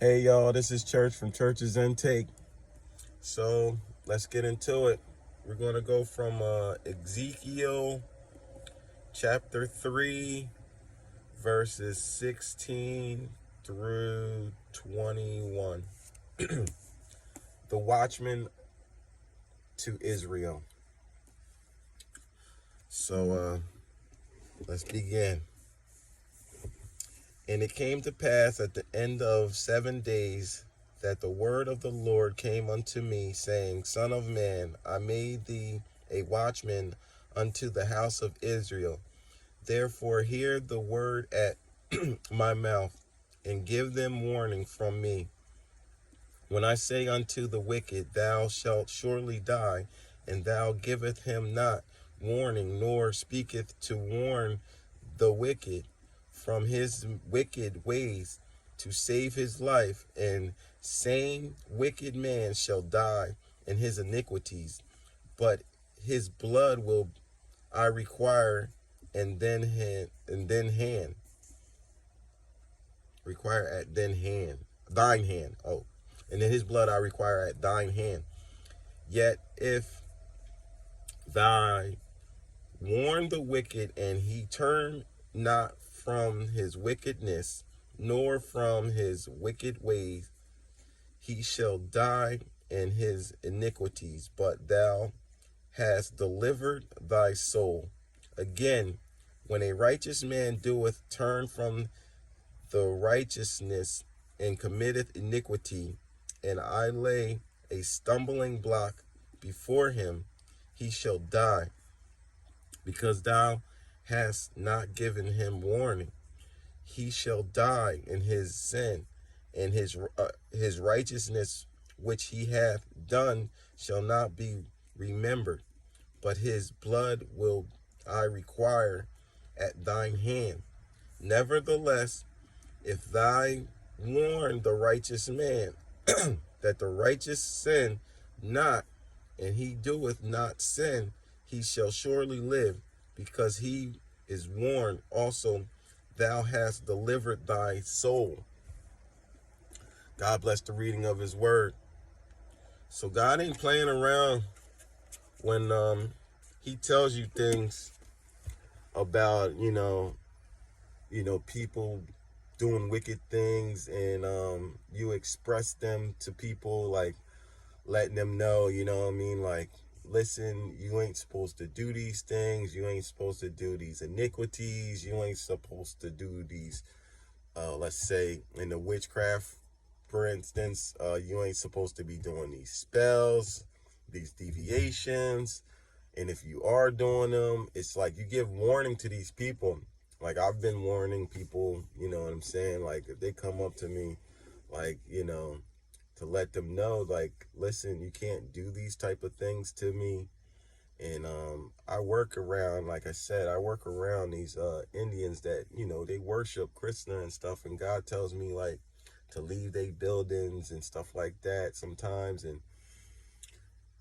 Hey y'all, this is Church from Church's Intake. So let's get into it. We're going to go from Ezekiel chapter 3, verses 16 through 21. The Watchman to Israel. So let's begin. And it came to pass at the end of 7 days that the word of the Lord came unto me, saying, Son of man, I made thee a watchman unto the house of Israel. Therefore hear the word at my mouth, and give them warning from me. When I say unto the wicked, Thou shalt surely die, and thou giveth him not warning, nor speaketh to warn the wicked from his wicked ways, to save his life, and same wicked man shall die in his iniquities, but his blood will I require, and then hand require at then hand thine hand. Oh, and then his blood I require at thine hand. Yet if thou warn the wicked, and he turn not from his wickedness, nor from his wicked ways, he shall die in his iniquities, but thou hast delivered thy soul. Again, when a righteous man doeth turn from the righteousness, and committeth iniquity, and I lay a stumbling block before him, he shall die, because thou hast not given him warning. He shall die in his sin, and his righteousness which he hath done shall not be remembered, but his blood will I require at thine hand. Nevertheless, if thou warn the righteous man that the righteous sin not, and he doeth not sin, he shall surely live, because he is warned. Also, thou hast delivered thy soul. God bless the reading of his word. So God ain't playing around when he tells you things about, people doing wicked things, and you express them to people, like letting them know, like, listen, you ain't supposed to do these things, you ain't supposed to do these iniquities, you ain't supposed to do these, let's say in the witchcraft, for instance, you ain't supposed to be doing these spells, these deviations, and if you are doing them, it's like you give warning to these people. Like, I've been warning people, you know what I'm saying? Like, if they come up to me, like, to let them know, like, listen, you can't do these type of things to me. And I work around, like I said, I work around these Indians that, they worship Krishna and stuff. And God tells me, like, to leave their buildings and stuff like that sometimes. And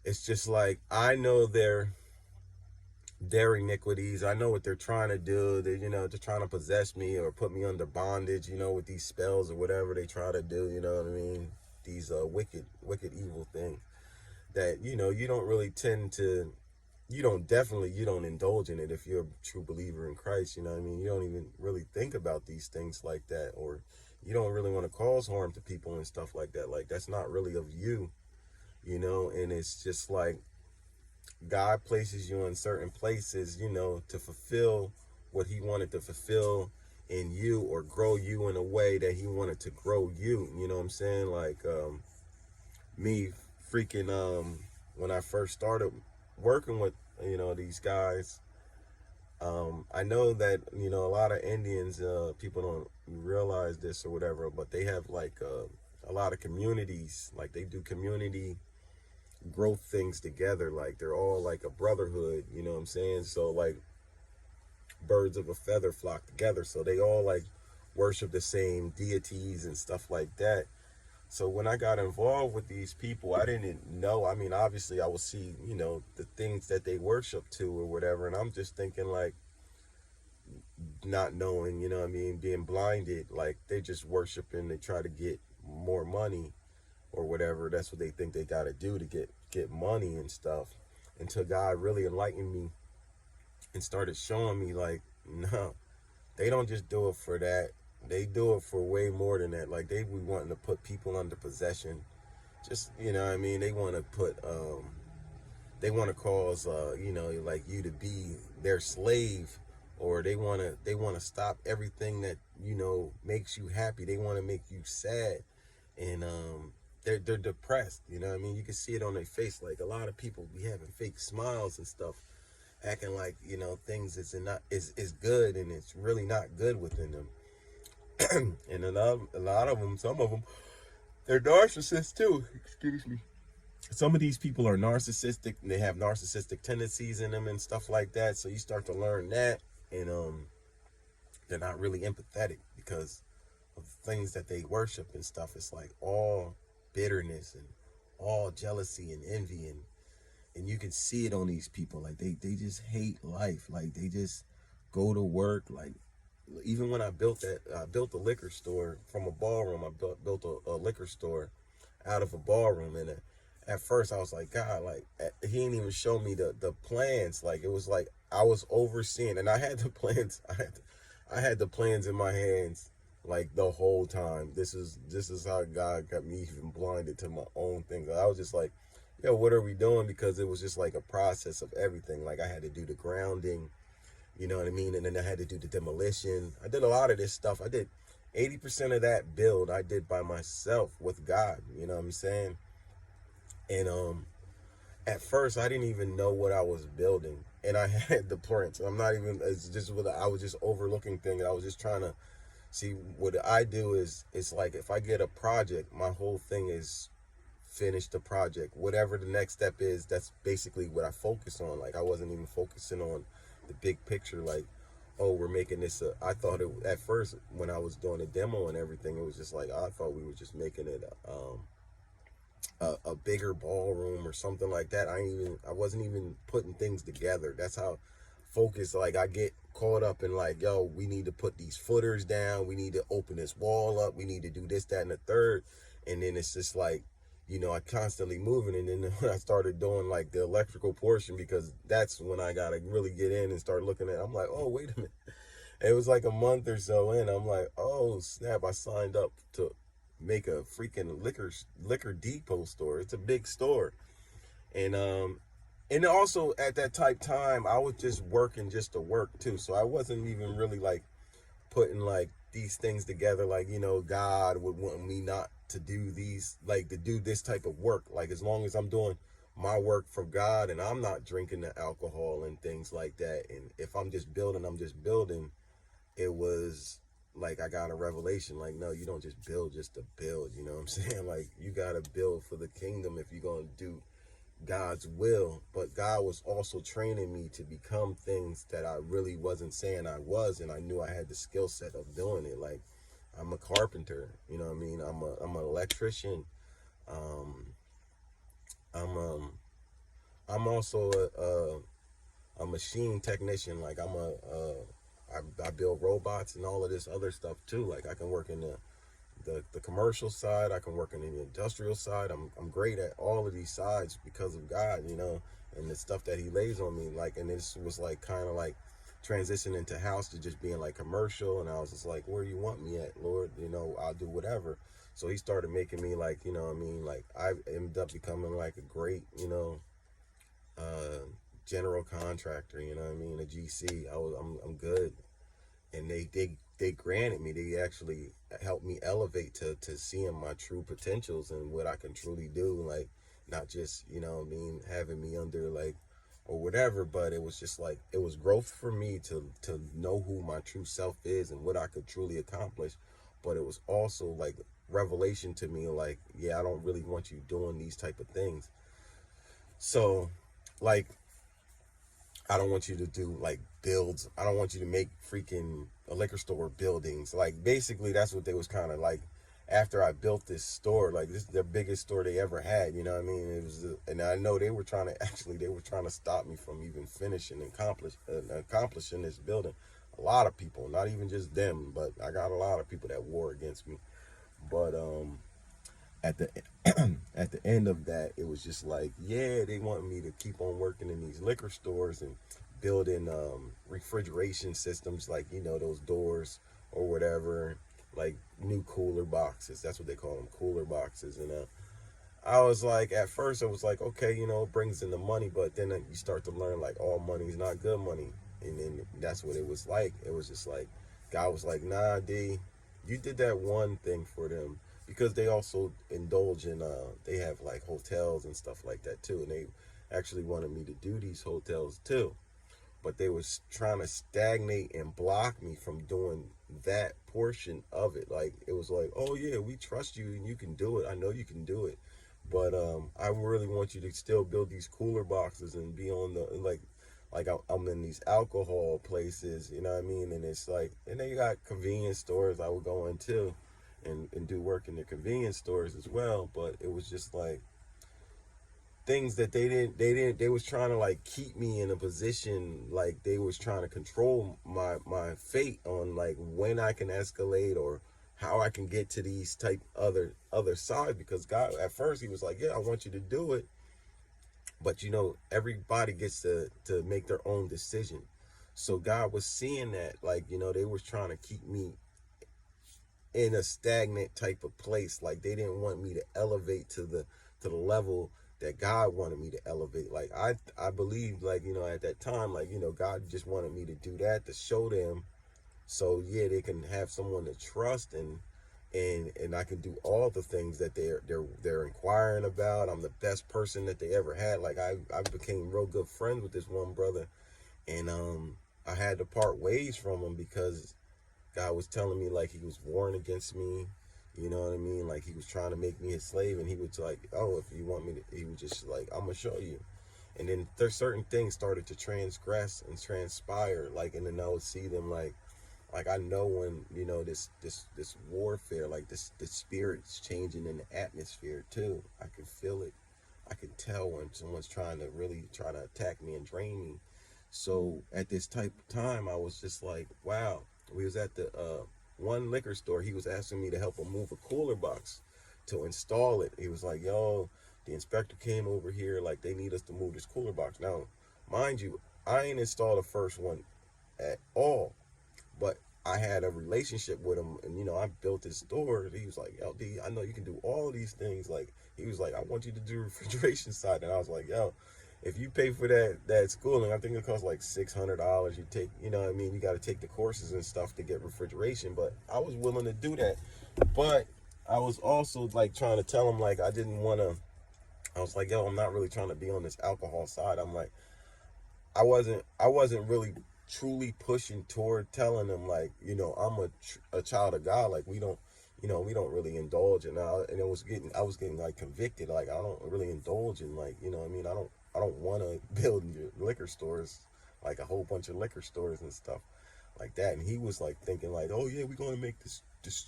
it's just like, I know their iniquities. I know what they're trying to do. They're trying to possess me or put me under bondage, with these spells or whatever they try to do, you know what I mean? These wicked, evil things that, you don't really tend to, you don't indulge in it if you're a true believer in Christ, you know what I mean? You don't even really think about these things like that, or you don't really want to cause harm to people and stuff like that. Like, that's not really of you, and it's just like, God places you in certain places, to fulfill what he wanted to fulfill in you, or grow you in a way that he wanted to grow you. You know what I'm saying? Like, me freaking, when I first started working with, these guys, I know that, a lot of Indians, people don't realize this or whatever, but they have like a lot of communities, like they do community growth things together. Like, they're all like a brotherhood, you know what I'm saying? So, like, birds of a feather flock together, so they all like worship the same deities and stuff like that. So when I got involved with these people, I didn't know. I mean, obviously I would see, the things that they worship to or whatever, and I'm just thinking, like, not knowing, being blinded, like they just worshiping, they try to get more money or whatever. That's what they think they got to do to get money and stuff. Until God really enlightened me and started showing me like, no, they don't just do it for that. They do it for way more than that. Like they be wanting to put people under possession. Just, you know what I mean? They want to put they want to cause you know, like you to be their slave, or they want to stop everything that, you know, makes you happy. They want to make you sad, and they're depressed, you know what I mean? You can see it on their face. Like a lot of people be having fake smiles and stuff, acting like, you know, things is good, and it's really not good within them. And a lot of them, some of them, they're narcissists too. Excuse me. Some of these people are narcissistic, and they have narcissistic tendencies in them and stuff like that. So you start to learn that, and they're not really empathetic because of the things that they worship and stuff. It's like all bitterness and all jealousy and envy, and you can see it on these people. Like they just hate life. Like they just go to work. Like even when I built a liquor store from a ballroom. I built a liquor store out of a ballroom, and at first I was like, God, like he didn't even show me the plans. Like it was like I was overseeing, and I had the plans. I had the plans in my hands like the whole time. This is how God got me even blinded to my own things. I was just like, yo, what are we doing? Because it was just like a process of everything. Like I had to do the grounding, you know what I mean? And then I had to do the demolition. I did a lot of this stuff. I did 80% of that build I did by myself with God, you know what I'm saying? And at first I didn't even know what I was building. And I had the prints. It's just what I was just overlooking things. I was just trying to see what I do is, it's like if I get a project, my whole thing is finish the project. Whatever the next step is, that's basically what I focus on. Like I wasn't even focusing on the big picture, like, oh, we're making this I thought it at first when I was doing the demo and everything, it was just like I thought we were just making it a bigger ballroom or something like that. I wasn't even putting things together. That's how focused, like I get caught up in like, yo, we need to put these footers down, we need to open this wall up, we need to do this, that, and the third. And then it's just like, you know, I constantly moving. And then when I started doing like the electrical portion, because that's when I gotta really get in and start looking at, I'm like, oh, wait a minute. It was like a month or so in, I'm like, oh snap, I signed up to make a freaking liquor depot store. It's a big store. And also at that time I was just working just to work too. So I wasn't even really like putting like these things together. Like, you know, God would want me not to do these, like to do this type of work. Like as long as I'm doing my work for God and I'm not drinking the alcohol and things like that. And if I'm just building, it was like I got a revelation. Like, no, you don't just build just to build. You know what I'm saying? Like you got to build for the kingdom if you're going to do God's will. But God was also training me to become things that I really wasn't saying I was, and I knew I had the skill set of doing it. Like I'm a carpenter, you know what I mean? I'm an electrician. Um, I'm also a machine technician. Like I build robots and all of this other stuff too. Like I can work in the commercial side, I can work in the industrial side. I'm great at all of these sides because of God, you know, and the stuff that he lays on me. Like, and this was like kind of like transitioning to house to just being like commercial. And I was just like, where you want me at, Lord? You know, I'll do whatever. So he started making me like, you know what I mean? Like I ended up becoming like a great, you know, general contractor, you know what I mean? A GC. I'm good. And they granted me, they actually helped me elevate to seeing my true potentials and what I can truly do. Like not just, you know what I mean, having me under like or whatever, but it was just like it was growth for me to know who my true self is and what I could truly accomplish. But it was also like revelation to me, like, yeah, I don't really want you doing these type of things. So like I don't want you to do like builds. I don't want you to make freaking a liquor store buildings. Like basically that's what they was kind of like after I built this store. Like this is the biggest store they ever had, you know what I mean? It was, and I know they were trying to stop me from even finishing and accomplishing this building. A lot of people, not even just them, but I got a lot of people that war against me. But at the at the end of that, it was just like, yeah, they want me to keep on working in these liquor stores and building refrigeration systems, like, you know, those doors or whatever, like new cooler boxes. That's what they call them, cooler boxes. And I was like, at first, I was like, okay, you know, it brings in the money, but then you start to learn like all money is not good money, and then that's what it was like. It was just like, God was like, nah, D, you did that one thing for them, because they also indulge in, they have like hotels and stuff like that too, and they actually wanted me to do these hotels too, but they was trying to stagnate and block me from doing that portion of it. Like, it was like, oh yeah, we trust you and you can do it. I know you can do it, but I really want you to still build these cooler boxes and be on the like I'm in these alcohol places, you know what I mean? And it's like, and then you got convenience stores I would go into and do work in the convenience stores as well. But it was just like things that they was trying to like keep me in a position, like they was trying to control my fate on like when I can escalate or how I can get to these type other side. Because God, at first, he was like, yeah, I want you to do it, but you know, everybody gets to make their own decision. So God was seeing that, like, you know, they was trying to keep me in a stagnant type of place. Like, they didn't want me to elevate to the level that God wanted me to elevate. Like, I believed, like, you know, at that time, like, you know, God just wanted me to do that to show them, so yeah, they can have someone to trust, and I can do all the things that they're inquiring about. I'm the best person that they ever had. Like, I became real good friends with this one brother, and I had to part ways from him because God was telling me like he was warring against me. You know what I mean? Like, he was trying to make me his slave, and he was like, oh, if you want me to, he was just like, I'm gonna show you. And then there's certain things started to transgress and transpire, like, and then I would see them like I know when, you know, this warfare, like this spirit's changing in the atmosphere too. I can feel it. I can tell when someone's trying to really try to attack me and drain me. So at this type of time, I was just like, wow. We was at the one liquor store. He was asking me to help him move a cooler box to install it. He was like, yo, the inspector came over here, like they need us to move this cooler box. Now, mind you, I ain't installed the first one at all, but I had a relationship with him, and you know, I built his store. He was like, LD, I know you can do all these things. Like, he was like, I want you to do refrigeration side. And I was like, yo, if you pay for that schooling, I think it costs like $600. You take, you know what I mean, you got to take the courses and stuff to get refrigeration. But I was willing to do that. But I was also like trying to tell him, like, I didn't want to, I was like, yo, I'm not really trying to be on this alcohol side. I'm like, I wasn't really truly pushing toward telling them, like, you know, I'm a child of God. Like, we don't, you know, we don't really indulge in that. And I was getting like convicted. Like, I don't really indulge in, like, you know what I mean? I don't want to build liquor stores, like a whole bunch of liquor stores and stuff like that. And he was like thinking like, oh yeah, we're going to make this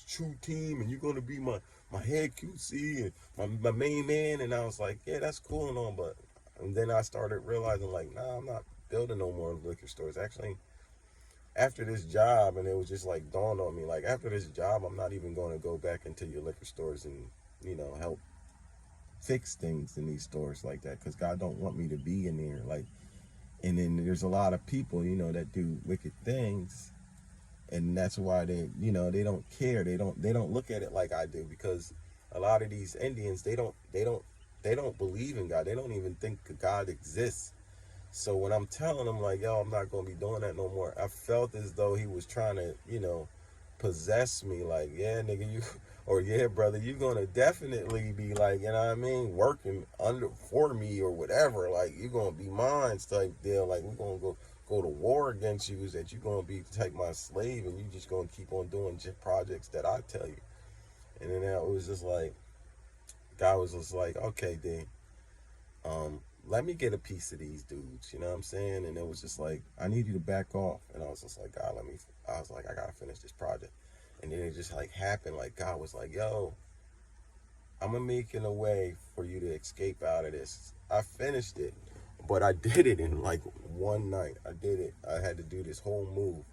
true team, and you're going to be my head QC and my main man. And I was like, yeah, that's cool and all, but, and then I started realizing like, nah, I'm not building no more liquor stores. Actually, after this job, and it was just like dawned on me, like, after this job, I'm not even going to go back into your liquor stores and, you know, help fix things in these stores like that, because God don't want me to be in there. Like, and then there's a lot of people, you know, that do wicked things, and that's why they, you know, they don't care. They don't look at it like I do, because a lot of these Indians, they don't believe in God. They don't even think God exists. So when I'm telling him like, yo, I'm not gonna be doing that no more, I felt as though he was trying to, you know, possess me. Like, yeah, nigga, you, or yeah, brother, you gonna definitely be like, you know what I mean, working under for me or whatever. Like, you gonna be mine type deal. Like, we're gonna go to war against you. Is that you gonna be take my slave, and you just gonna keep on doing projects that I tell you. And then it was just like, God was just like, okay, then, let me get a piece of these dudes, you know what I'm saying? And it was just like, I need you to back off. And I was just like, God, I was like, I gotta finish this project. And then it just like happened, like God was like, yo, I'm gonna make it a way for you to escape out of this. I finished it, but I did it in like one night. I did it. I had to do this whole move,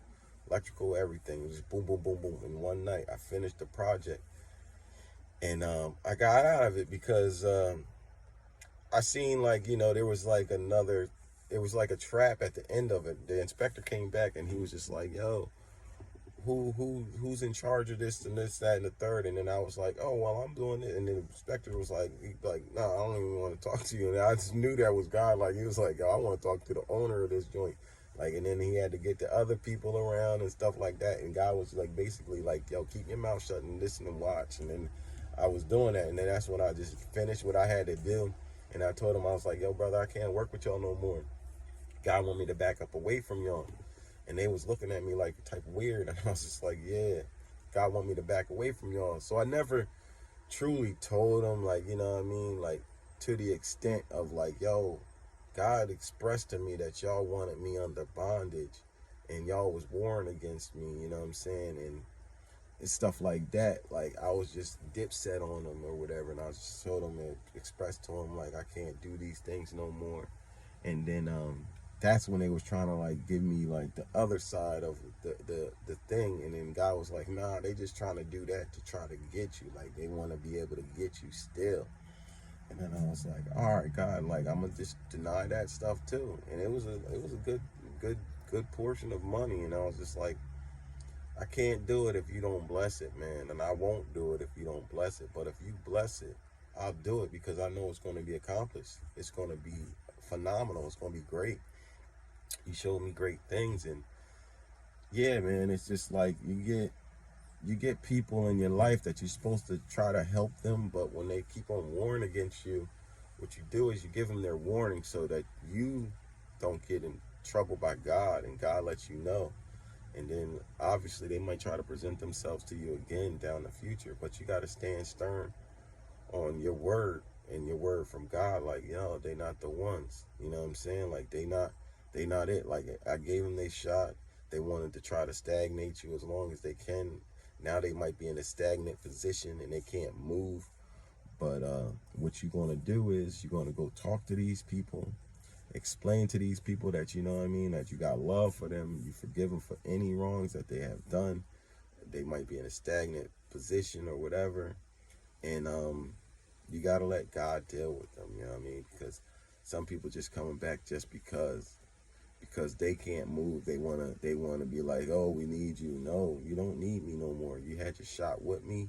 electrical, everything. It was just boom, boom, boom, boom. In one night, I finished the project. And I got out of it because I seen, like, there was like another, it was like a trap at the end of it. The inspector came back and he was just like, yo, who's in charge of this and this, that, and the third. And then I was like, oh, well, I'm doing it. And then the inspector was like, no, I don't even want to talk to you. And I just knew that was God. Like, he was like, yo, I want to talk to the owner of this joint. Like, and then he had to get the other people around and stuff like that. And God was like, basically like, yo, keep your mouth shut and listen and watch. And then I was doing that. And then that's when I just finished what I had to do. And I told him, I was like, yo, brother, I can't work with y'all no more. God want me to back up away from y'all. And they was looking at me like type of weird. And I was just like, yeah, God want me to back away from y'all. So I never truly told them, like, you know what I mean? Like, to the extent of like, yo, God expressed to me that y'all wanted me under bondage and y'all was warring against me, you know what I'm saying? And stuff like that. Like, I was just dipset on them or whatever. And I just told them and expressed to them, like, I can't do these things no more. And then that's when they was trying to like give me like the other side of the thing. And then God was like, nah, they just trying to do that to try to get you. Like, they want to be able to get you still. And then I was like, all right, God, like, I'm gonna just deny that stuff too. And it was a good portion of money. And I was just like, I can't do it if you don't bless it, man. And I won't do it if you don't bless it. But if you bless it, I'll do it because I know it's going to be accomplished. It's going to be phenomenal. It's going to be great. You showed me great things. And yeah, man, it's just like you get people in your life that you're supposed to try to help them, but when they keep on warring against you, what you do is you give them their warning so that you don't get in trouble by God, and God lets you know. And then obviously they might try to present themselves to you again down the future, but you got to stand stern on your word and your word from God. Like, yo, they not the ones. You know what I'm saying? Like, they not it. Like, I gave them their shot. They wanted to try to stagnate you as long as they can. Now they might be in a stagnant position and they can't move. But what you're going to do is you're going to go talk to these people, explain to these people that, you know what I mean, that you got love for them, you forgive them for any wrongs that they have done. They might be in a stagnant position or whatever. And you got to let God deal with them, you know what I mean? Because some people just coming back just because they can't move. They wanna be like, oh, we need you. No, you don't need me no more. You had your shot with me.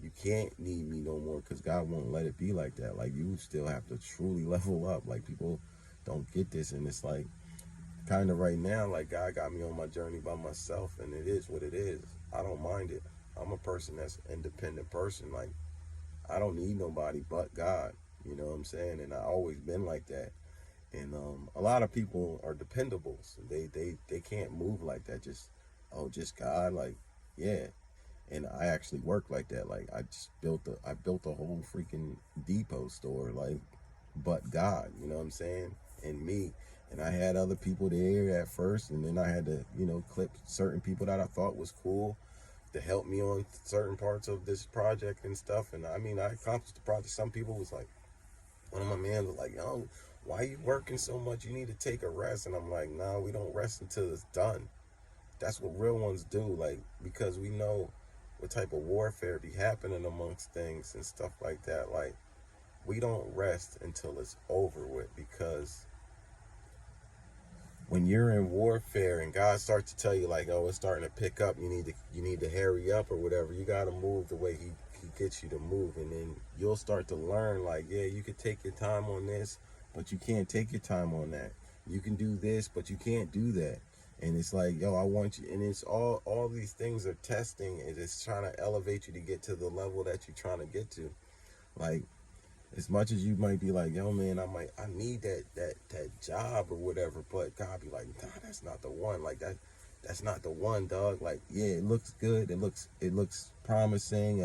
You can't need me no more because God won't let it be like that. Like, you still have to truly level up. Like, people don't get this, and it's like kind of right now, like, God got me on my journey by myself, and it is what it is. I don't mind it. I'm a person that's an independent person. Like, I don't need nobody but God. You know what I'm saying? And I always been like that. And a lot of people are dependables. They can't move like that. Just God. Like, yeah. And I actually work like that. Like, I built a whole freaking depot store. Like, but God. You know what I'm saying? And me. And I had other people there at first, and then I had to, clip certain people that I thought was cool to help me on certain parts of this project and stuff. And I mean, I accomplished the project. Some people was like, one of my men was like, yo, why are you working so much? You need to take a rest. And I'm like, nah, we don't rest until it's done. That's what real ones do. Like, because we know what type of warfare be happening amongst things and stuff like that. Like, we don't rest until it's over with, because when you're in warfare and God starts to tell you, like, oh, it's starting to pick up, you need to hurry up or whatever, you got to move the way he gets you to move. And then you'll start to learn, like, yeah, you could take your time on this, but you can't take your time on that. You can do this, but you can't do that. And it's like, yo, I want you. And it's all these things are testing, and it's trying to elevate you to get to the level that you're trying to get to. Like, as much as you might be like, yo, man, I need that job or whatever, but God be like, nah, that's not the one. Like, that's not the one, dog. Like, yeah, it looks good, it looks promising,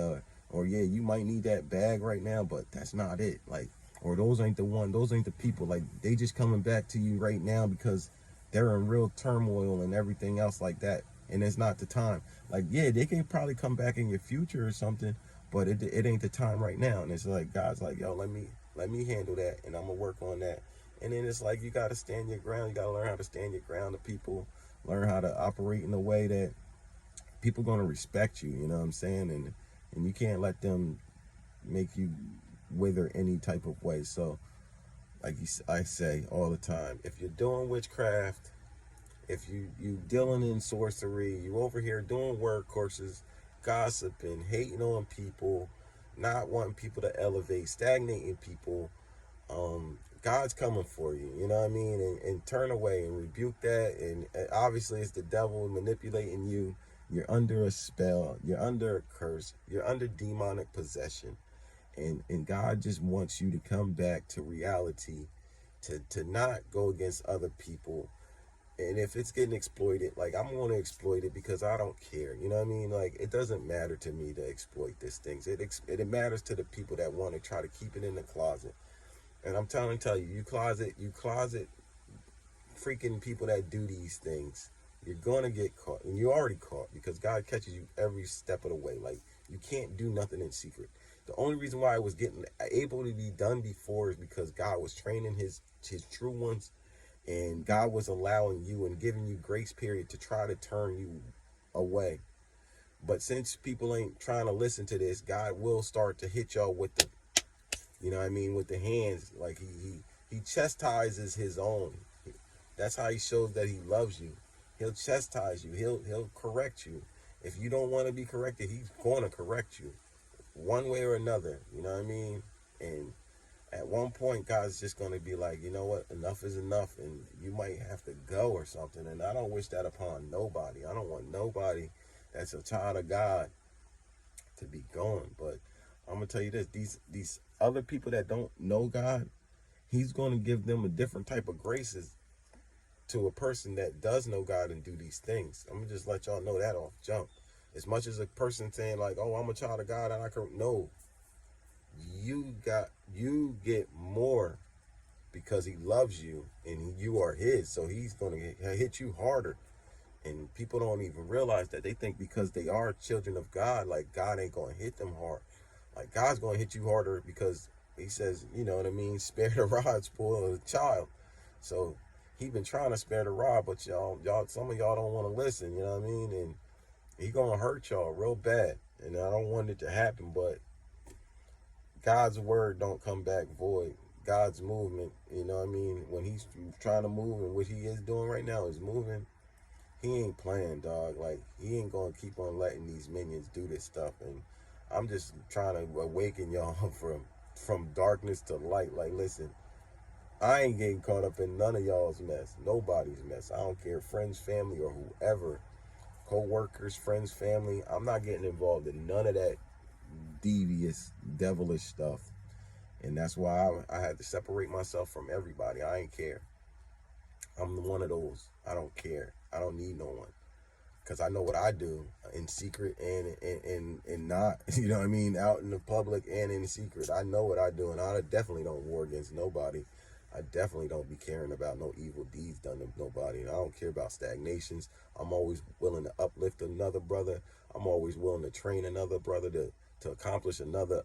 or yeah, you might need that bag right now, but that's not it. Like, or those ain't the one, those ain't the people. Like, they just coming back to you right now because they're in real turmoil and everything else like that, and it's not the time. Like, yeah, they can probably come back in your future or something, but it ain't the time right now. And it's like, God's like, yo, let me handle that, and I'm gonna work on that. And then it's like, you gotta stand your ground. You gotta learn how to stand your ground to people, learn how to operate in a way that people gonna respect you. You know what I'm saying? And you can't let them make you wither any type of way. So, like I say all the time, if you're doing witchcraft, if you dealing in sorcery, you over here doing word courses, gossiping, hating on people, not wanting people to elevate, stagnating people, God's coming for you, you know what I mean? And turn away and rebuke that. And obviously it's the devil manipulating you. You're under a spell, you're under a curse, you're under demonic possession. And God just wants you to come back to reality, to not go against other people. And if it's getting exploited, like, I'm going to exploit it because I don't care. You know what I mean? Like, it doesn't matter to me to exploit these things. It matters to the people that want to try to keep it in the closet. And I'm trying to tell you, you closet freaking people that do these things, you're going to get caught. And you're already caught because God catches you every step of the way. Like, you can't do nothing in secret. The only reason why it was getting able to be done before is because God was training his true ones. And God was allowing you and giving you grace period to try to turn you away. But since people ain't trying to listen to this, God will start to hit y'all with the, you know what I mean, with the hands. Like he chastises his own. That's how he shows that he loves you. He'll chastise you. He'll correct you. If you don't want to be corrected, he's going to correct you one way or another. You know what I mean? And at one point, God's just going to be like, you know what, enough is enough, and you might have to go or something. And I don't wish that upon nobody. I don't want nobody that's a child of God to be going. But I'm going to tell you this, these other people that don't know God, he's going to give them a different type of graces to a person that does know God and do these things. I'm going to just let y'all know that off jump. As much as a person saying like, oh, I'm a child of God and I can, no. You get more because he loves you and you are his, so he's going to hit you harder. And people don't even realize that. They think because they are children of God, like, God ain't going to hit them hard. Like, God's going to hit you harder because he says, you know what I mean, spare the rod, spoil the child. So he been trying to spare the rod, but y'all some of y'all don't want to listen, you know what I mean? And he going to hurt y'all real bad. And I don't want it to happen, but God's word don't come back void. God's movement, you know what I mean? When he's trying to move, and what he is doing right now is moving, he ain't playing, dog. Like, he ain't going to keep on letting these minions do this stuff. And I'm just trying to awaken y'all from darkness to light. Like, listen, I ain't getting caught up in none of y'all's mess. Nobody's mess. I don't care, friends, family, or whoever. Co-workers, friends, family. I'm not getting involved in none of that devious, devilish stuff. And that's why I had to separate myself from everybody. I ain't care. I'm one of those. I don't care. I don't need no one. Because I know what I do in secret and not, you know what I mean, out in the public and in secret. I know what I do, and I definitely don't war against nobody. I definitely don't be caring about no evil deeds done to nobody. And I don't care about stagnations. I'm always willing to uplift another brother. I'm always willing to train another brother to accomplish another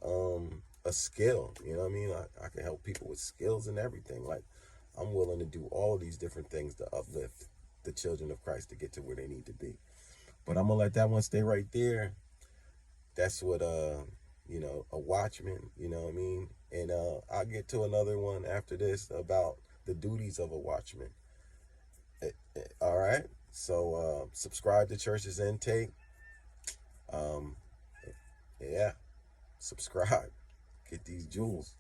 a skill. You know what I mean? I can help people with skills and everything. Like, I'm willing to do all of these different things to uplift the children of Christ to get to where they need to be. But I'm gonna let that one stay right there. That's what you know, a watchman, you know what I mean? And I'll get to another one after this about the duties of a watchman. All right. So subscribe to Church's Intake. Yeah. Subscribe. Get these jewels.